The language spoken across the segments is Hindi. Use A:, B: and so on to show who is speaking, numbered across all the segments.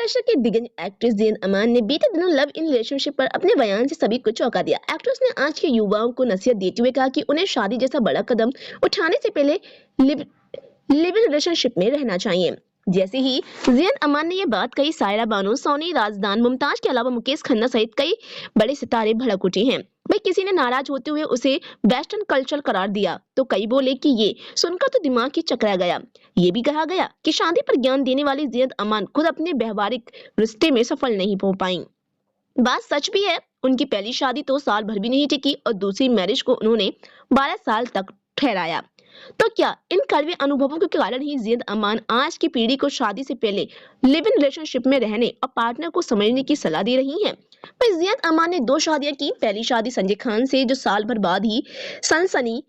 A: दशक की दिग्गज एक्ट्रेस ज़ीनत अमान ने बीते दिनों लव इन रिलेशनशिप पर अपने बयान से सभी को चौंका दिया। एक्ट्रेस ने आज के युवाओं को नसीहत देते हुए कहा कि उन्हें शादी जैसा बड़ा कदम उठाने से पहले लिव लिव इन रिलेशनशिप में रहना चाहिए। जैसे ही ज़ीनत अमान ने ये बात कही, सायरा बानो, सोनी राजदान, मुमताज के अलावा मुकेश खन्ना सहित कई बड़े सितारे भड़क उठे हैं। भाई किसी ने नाराज होते हुए उसे वेस्टर्न कल्चर करार दिया, तो कई बोले कि ये सुनकर तो दिमाग ही चकरा गया। ये भी कहा गया कि शादी पर ज्ञान देने वाली ज़ीनत अमान खुद अपने व्यवहारिक रिश्ते में सफल नहीं हो पाई। बात सच भी है, उनकी पहली शादी तो साल भर भी नहीं टिकी और दूसरी मैरिज को उन्होंने 12 साल तक ठहराया। तो क्या इन कड़वे अनुभवों के कारण ही ज़ीनत अमान आज की पीढ़ी को शादी से पहले लिव इन रिलेशनशिप में रहने और पार्टनर को समझने की सलाह दे रही हैं? वहीं ज़ीनत अमान ने 2 शादियां की। पहली शादी संजय खान से, जो साल भर बाद ही सनसनी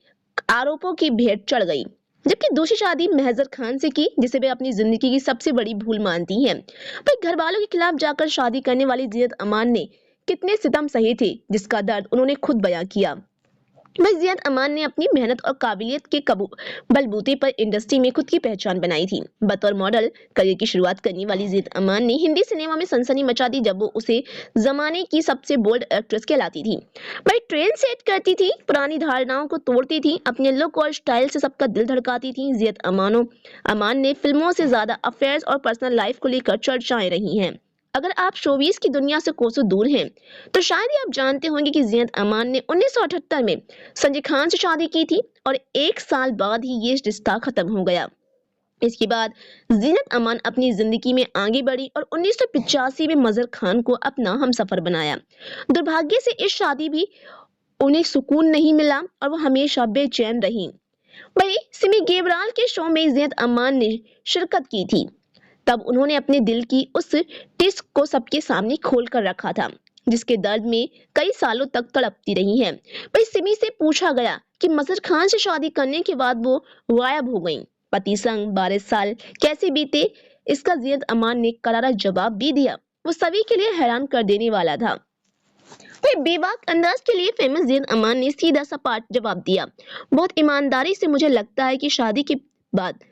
A: आरोपों की भेंट चढ़ गई, जबकि दूसरी शादी महजर खान से की, जिसे वे अपनी जिंदगी की सबसे बड़ी भूल मानती हैं। वहीं घर वालों के खिलाफ जाकर शादी करने वाली ज़ीनत अमान ने कितने सितम सहे थे, जिसका दर्द उन्होंने खुद बयां किया। वहीं ज़ीनत अमान ने अपनी मेहनत और काबिलियत के बलबूते पर इंडस्ट्री में खुद की पहचान बनाई थी। बतौर मॉडल करियर की शुरुआत करने वाली ज़ीनत अमान ने हिंदी सिनेमा में सनसनी मचा दी, जब वो उसे जमाने की सबसे बोल्ड एक्ट्रेस कहलाती थी। वही ट्रेंड सेट करती थी, पुरानी धारणाओं को तोड़ती थी, अपने लुक और स्टाइल से सबका दिल धड़काती थी। ज़ीनत अमान ने फिल्मों से ज्यादा अफेयर्स और पर्सनल लाइफ को लेकर चर्चाएं रही हैं। अगर आप शोबिज़ की दुनिया से कोसों दूर हैं, तो शायद ही आप जानते होंगे कि ज़ीनत अमान ने 1978 में संजय खान से शादी की थी और 1 साल बाद ही ये रिश्ता खत्म हो गया। इसके बाद ज़ीनत अमान अपनी जिंदगी में आगे बढ़ी और 1985 में मजहर खान को अपना हमसफर बनाया। दुर्भाग्य से इस शादी भी उन्हें सुकून नहीं मिला और वो हमेशा बेचैन रही। वहीं सिमी गेवराल के शो में ज़ीनत अमान ने शिरकत की थी। तब उन्होंने अपने दिल की उस टिस्क को सबके सामने खोल कर रखा था, जिसके दर्द में कई सालों तक तड़पती रही हैं। वहीं सिमी से पूछा गया कि मजहर खान से शादी करने के बाद वो गायब हो गईं, पति संग 12 साल कैसे बीते, इसका ज़ीनत अमान ने करारा जवाब भी दिया। वो सभी के लिए हैरान कर देने वाला था। वही बेबाक अंदाज के लिए फेमस ज़ीनत अमान ने सीधा सपाट जवाब दिया, बहुत ईमानदारी से मुझे लगता है कि शादी के बाद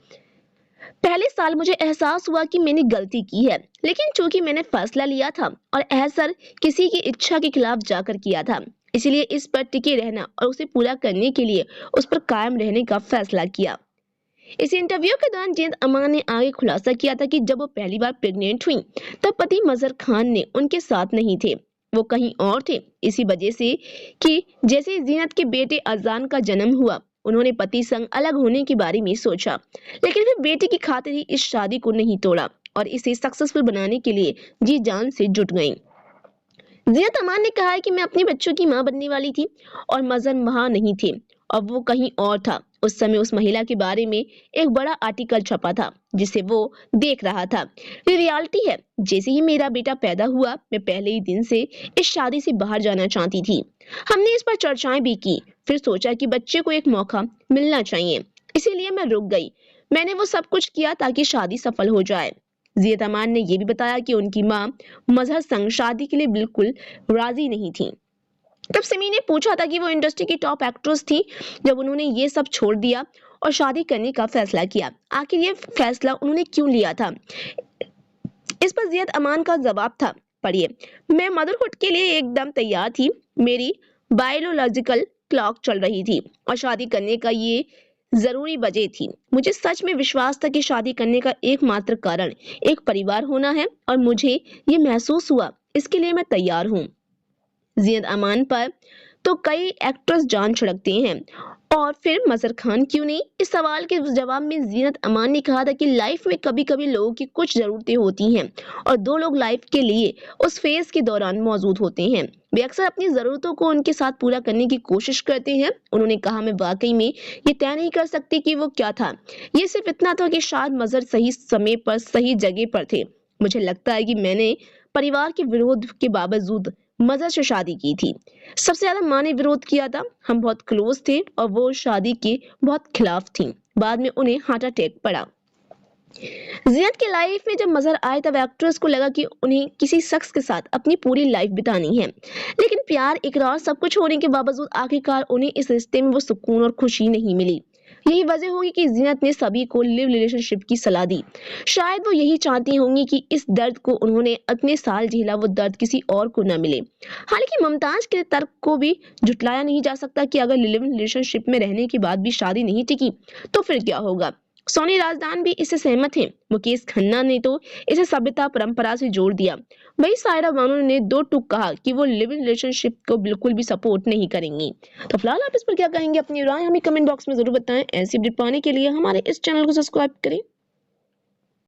A: पहले साल मुझे एहसास हुआ कि मैंने गलती की है, लेकिन चूंकि मैंने फैसला लिया था और अहसर किसी की इच्छा के खिलाफ जाकर किया था, इसलिए इस पर टिके रहना और उसे पूरा करने के लिए उस पर कायम रहने का फैसला किया। इस इंटरव्यू के दौरान ज़ीनत अमान ने आगे खुलासा किया था कि जब वो पहली बार प्रेग्नेंट हुई, तब पति मजहर खान ने उनके साथ नहीं थे, वो कहीं और थे। इसी वजह से कि जैसे ज़ीनत के बेटे अजान का जन्म हुआ, उन्होंने पति संग अलग होने के बारे में सोचा, लेकिन फिर बेटे की खातिर ही इस शादी को नहीं तोड़ा और इसे सक्सेसफुल बनाने के लिए जी जान से जुट गईं। ज़ीनत अमान ने कहा है कि मैं अपने बच्चों की मां बनने वाली थी और मजहर वहां नहीं थे और वो कहीं और था। उस समय उस महिला के बारे में एक बड़ा आर्टिकल छपा था, जिसे वो देख रहा था। ये रियलिटी है। जैसे ही मेरा बेटा पैदा हुआ, मैं पहले ही दिन से इस शादी से बाहर जाना चाहती थी। हमने इस पर चर्चाएं भी की, फिर सोचा कि बच्चे को एक मौका मिलना चाहिए, इसीलिए मैं रुक गई। मैंने वो सब कुछ किया ताकि शादी सफल हो जाए। ज़ीनत अमान ने यह भी बताया कि उनकी मां मजहर संग शादी के लिए बिल्कुल राजी नहीं थी। तब सिमी ने पूछा था कि वो इंडस्ट्री की टॉप एक्ट्रेस थी, जब उन्होंने ये सब छोड़ दिया और शादी करने का फैसला किया, आखिर ये फैसला उन्होंने क्यों लिया था? इस पर ज़ीनत अमान का जवाब था, पढ़िए, मैं मदरहुड के लिए एकदम तैयार थी। मेरी बायोलॉजिकल क्लॉक चल रही थी और शादी करने का ये जरूरी वजह थी। मुझे सच में विश्वास था कि शादी करने का एकमात्र कारण एक परिवार होना है और मुझे ये महसूस हुआ, इसके लिए मैं तैयार हूँ। ज़ीनत अमान पर तो कई एक्ट्रेस जान छिड़कते हैं, और फिर मजहर खान क्यों नहीं? इस सवाल के जवाब में ज़ीनत अमान ने कहा था कि लाइफ में कभी कभी लोगों की कुछ जरूरतें होती हैं और 2 लोग लाइफ के लिए उस फेज के दौरान मौजूद होते हैं। वे अक्सर अपनी जरूरतों को उनके साथ पूरा करने की कोशिश करते हैं। उन्होंने कहा, मैं वाकई में ये तय नहीं कर सकती कि वो क्या था, ये सिर्फ इतना था कि शायद मजहर सही समय पर सही जगह पर थे। मुझे लगता है कि मैंने परिवार के विरोध के बावजूद मजहर से शादी की थी। सबसे ज्यादा माँ ने विरोध किया था, हम बहुत क्लोज थे और वो शादी के बहुत खिलाफ थी। बाद में उन्हें हार्ट अटैक पड़ा। ज़ीनत की लाइफ में जब मजहर आए, तब एक्ट्रेस को लगा कि उन्हें किसी शख्स के साथ अपनी पूरी लाइफ बितानी है, लेकिन प्यार, इकरार, सब कुछ होने के बावजूद आखिरकार उन्हें इस रिश्ते में वो सुकून और खुशी नहीं मिली। यही वजह होगी कि जीनत ने सभी को लिव रिलेशनशिप की सलाह दी। शायद वो यही चाहती होंगी कि इस दर्द को उन्होंने इतने साल झेला वो दर्द किसी और को न मिले। हालांकि मुमताज के तर्क को भी झुटलाया नहीं जा सकता कि अगर लिव इन रिलेशनशिप में रहने के बाद भी शादी नहीं टिकी तो फिर क्या होगा। सोनी राजदान भी इससे सहमत हैं। मुकेश खन्ना ने तो इसे सभ्यता परंपरा से जोड़ दिया। वही सायरा बानो ने दो टूक कहा कि वो लिव इन रिलेशनशिप को बिल्कुल भी सपोर्ट नहीं करेंगी। तो फिलहाल आप इस पर क्या कहेंगे, अपनी राय हमें कमेंट बॉक्स में जरूर बताएं। ऐसी अपडेट पाने के लिए हमारे इस चैनल को सब्सक्राइब करें।